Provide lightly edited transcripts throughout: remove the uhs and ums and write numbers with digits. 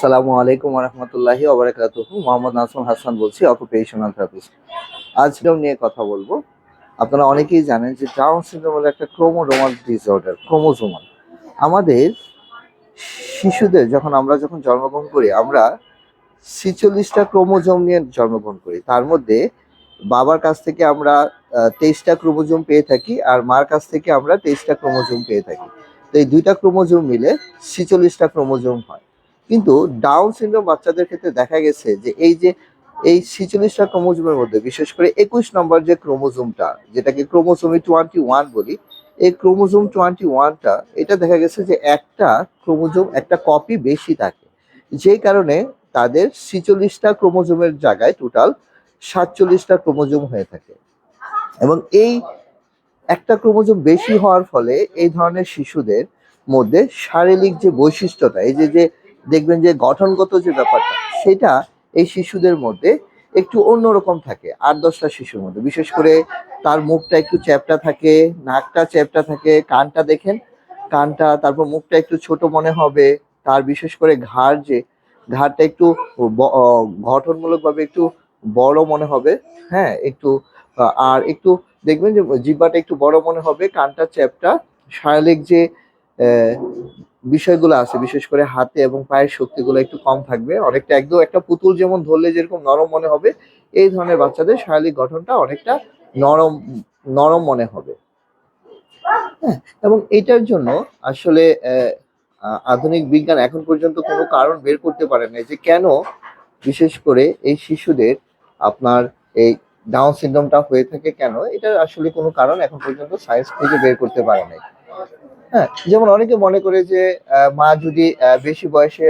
আসসালামু আলাইকুম রহমতুল্লাহি ওবারাকাতুহু। মোহাম্মদ নাজমুল হাসান বলছি, অকুপেশনাল থেরাপিস্ট। আজ নিয়ে কথা বলবো। আপনারা অনেকেই জানেন যে ডাউন সিনড্রোম হলো একটা ক্রোমোডোমাল ডিসঅর্ডার, ক্রোমোজোমাল। আমাদের শিশুদের যখন জন্মগ্রহণ করি, আমরা 46টা ক্রোমোজোম নিয়ে জন্মগ্রহণ করি। তার মধ্যে বাবার কাছ থেকে আমরা 23টা ক্রোমোজোম পেয়ে থাকি, আর মার কাছ থেকে আমরা 23টা ক্রোমোজোম পেয়ে থাকি। তো এই দুইটা ক্রোমোজোম মিলে 46টা ক্রোমোজোম হয়। কিন্তু ডাউন সিনড্রোম বাচ্চাদের ক্ষেত্রে দেখা গেছে যে এই 46টা ক্রোমোজোমের মধ্যে বিশেষ করে 21 নম্বর যে ক্রোমোজোমটা, যেটাকে ক্রোমোজোমি 21 বলি, এই ক্রোমোজোম 21টা, এটা দেখা গেছে যে একটা ক্রোমোজোম একটা কপি বেশি থাকে, যেই কারণে তাদের 46টা ক্রোমোজোমের জায়গায় টোটাল 47টা ক্রোমোজোম হয়ে থাকে। এবং এই একটা ক্রোমোজোম বেশি হওয়ার ফলে এই ধরনের শিশুদের মধ্যে শারীরিক যে বৈশিষ্ট্যটা, এই যে যে দেখবেন যে গঠনগত যে ব্যাপারটা, সেটা এই শিশুদের মধ্যে একটু অন্যরকম থাকে। 8-10টা শিশুর মধ্যে বিশেষ করে তার মুখটা একটু চ্যাপ্টা থাকে, নাকটা চ্যাপ্টা থাকে, কানটা দেখেন, কানটা, তারপর মুখটা একটু ছোট মনে হবে। তার বিশেষ করে ঘাড়টা একটু গঠনমূলকভাবে একটু বড় মনে হবে। হ্যাঁ, একটু আর একটু দেখবেন যে জিহ্বাটা একটু বড় মনে হবে, কানটা চ্যাপ্টা। শারীরিক যে বিষয়গুলো আছে, বিশেষ করে হাতে এবং পায়ের শক্তিগুলো একটু কম থাকবে, অনেকটা একদম একটা পুতুল যেমন ধরলে যেরকম নরম মনে হবে, এই ধরনের বাচ্চাদের শারীরিক গঠনটা অনেকটা নরম নরম মনে হবে। হ্যাঁ, এবং এটার জন্য আসলে আধুনিক বিজ্ঞান এখন পর্যন্ত কোনো কারণ বের করতে পারে না যে কেন বিশেষ করে এই শিশুদের আপনার এই ডাউন সিনড্রোমটা হয়ে থাকে। কেন এটার আসলে কোনো কারণ এখন পর্যন্ত সায়েন্স খুঁজে বের করতে পারে নাই। হ্যাঁ, যেমন অনেকে মনে করে যে মা যদি বেশি বয়সে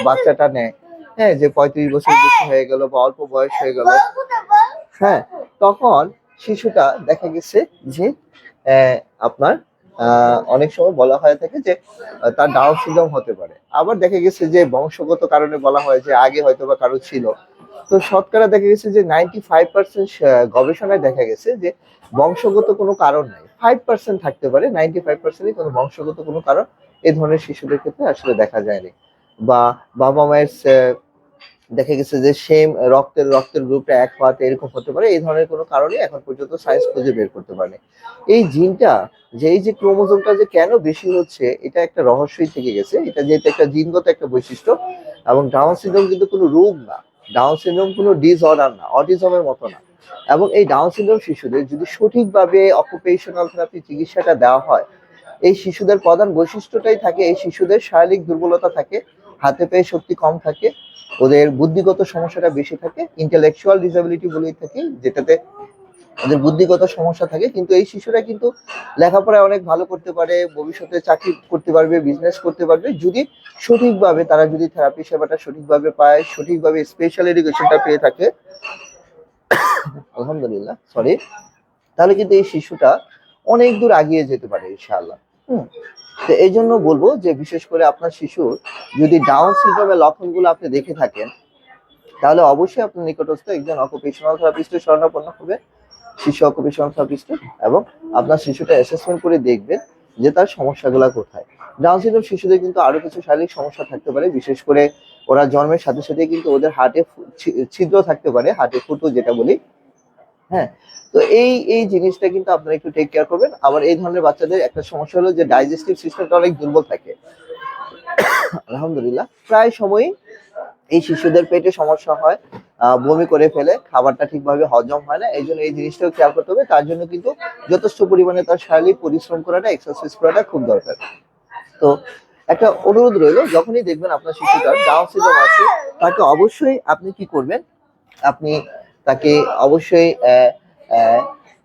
বাচ্চাটা নেয়, হ্যাঁ, যে 35 বছর বেশি হয়ে গেল বা অল্প বয়স হয়ে গেল, হ্যাঁ, তখন শিশুটা দেখা গেছে যে আপনার অনেক সময় বলা হয়ে থাকে যে তার ডাউন সিনড্রোম হতে পারে। আবার দেখা গেছে যে বংশগত কারণে বলা হয় যে আগে হয়তো বা কারো ছিল। তো শতকরা দেখা গেছে যে 95% গবেষণায় দেখা গেছে যে বংশগত কোনো কারণ নাই। 5% থাকতে পারে, 95%ই কোনো বংশগত কোনো কারণ এই ধরনের শিশুদের ক্ষেত্রে আসলে দেখা যায়নি। বা বাবা মায়ের দেখা গেছে যে সেম রক্তের গ্রুপটা এক হওয়াতে এরকম হতে পারে, এই ধরনের কোনো কারণে এখন পর্যন্ত সায়েন্স খুঁজে বের করতে পারেনি। এই জিনটা, যে এই যে ক্রোমোজোমটা যে কেন বেশি হচ্ছে, এটা একটা রহস্যই থেকে গেছে। এটা যেহেতু একটা জিনগত একটা বৈশিষ্ট্য, এবং ডাউন সিনড্রোম কিন্তু কোনো রোগ না, ডাউন সিনড্রোম কোনো ডিসঅর্ডার না, অটিজমের মতো না। এবং এই ডাউন সিনড্রোম শিশুদের যদি সঠিকভাবে অকুপেশনাল থেরাপি চিকিৎসাটা দেওয়া হয়, এই শিশুদের প্রধান বৈশিষ্ট্যটাই থাকে, এই শিশুদের শারীরিক দুর্বলতা থাকে, হাতে পায়ে শক্তি কম থাকে, ওদের বুদ্ধিগত সমস্যাটা বেশি থাকে, ইন্টেলেকচুয়াল ডিসএবিলিটি বলেই থাকি, যেটাতে ওদের বুদ্ধিগত সমস্যা থাকে। কিন্তু এই শিশুরা কিন্তু লেখাপড়ায় অনেক ভালো করতে পারে, ভবিষ্যতে চাকরি করতে পারবে, বিজনেস করতে পারবে, যদি সঠিকভাবে তারা যদি থেরাপি সেবাটা সঠিকভাবে পায়, সঠিকভাবে স্পেশাল এডুকেশনটা পেয়ে থাকে, আলহামদুলিল্লাহ, সরি, তাহলে কিন্তু এই শিশুটা অনেক দূর আগিয়ে যেতে পারে ইনশাআল্লাহ। তো এই জন্য বলবো যে বিশেষ করে আপনার শিশুর যদি ডাউন সিনড্রোমের লক্ষণগুলো আপনি দেখে থাকেন, তাহলে অবশ্যই আপনার নিকটস্থ একজন অকুপেশনাল থেরাপিস্টের শরণাপন্ন হবে, শিশু অকুপেশনাল থেরাপিস্টের, এবং আপনার শিশুটা অ্যাসেসমেন্ট করে দেখবেন যে তার সমস্যাগুলো কোথায়। ডাউন সিনড্রোম শিশুদের কিন্তু আরো কিছু শারীরিক সমস্যা থাকতে পারে, বিশেষ করে ওরা জন্মের সাথে সাথে কিন্তু ওদের হার্টে ছিদ্র থাকতে পারে, হার্টে ফুটো যেটা বলি। হ্যাঁ, তো এই জিনিসটা কিন্তু আপনারা একটু টেক কেয়ার করবেন। আবার এই ধরনের বাচ্চাদের একটা সমস্যা হলো যে ডাইজেস্টিভ সিস্টেমটা অনেক দুর্বল থাকে। আলহামদুলিল্লাহ, প্রায় সময়ই এই শিশুদের পেটে সমস্যা হয়, বমি করে ফেলে, খাবারটা ঠিকভাবে হজম হয় না। এই জন্য এই জিনিসটাও খেয়াল করতে হবে। তার জন্য কিন্তু যথেষ্ট পরিমাণে তার শারীরিক পরিশ্রম করাটা, এক্সারসাইজ করাটা খুব দরকার। তো একটা অনুরোধ রইলো, যখনই দেখবেন আপনার শিশুটার ডাউন সিনড্রোম আছে, তাকে অবশ্যই আপনি কি করবেন, আপনি তাকে অবশ্যই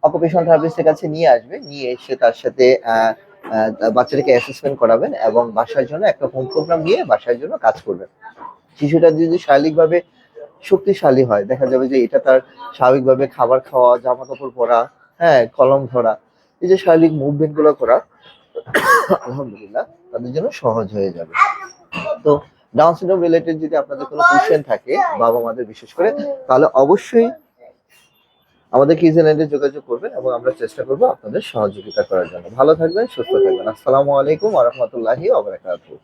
অকুপেশনাল থেরাপিস্টের কাছে নিয়ে আসবেন, নিয়ে এসে তার সাথে বাচ্চাটাকে অ্যাসেসমেন্ট করাবেন, এবং বাসার জন্য একটা হোম প্রোগ্রাম নিয়ে বাসার জন্য কাজ করবেন। শিশুটা যদি শারীরিকভাবে শক্তিশালী হয়, দেখা যাবে যে এটা তার স্বাভাবিকভাবে খাবার খাওয়া, জামা কাপড় পরা, হ্যাঁ, কলম ধরা, এই যে শারীরিক মুভমেন্ট গুলো করা, আলহামদুলিল্লাহ তাদের জন্য সহজ হয়ে যাবে। তো ডাউন সিনড্রোম রিলেটেড যদি আপনাদের কোনো কোশ্চেন থাকে, বাবা মাদের বিশেষ করে, তাহলে অবশ্যই আমাদের কিজেল্যান্ডে যোগাযোগ করবেন, এবং আমরা চেষ্টা করবো আপনাদের সহযোগিতা করার জন্য। ভালো থাকবেন, সুস্থ থাকবেন। আসসালামু আলাইকুম ওয়া রাহমাতুল্লাহি ওয়া বারাকাতুহু।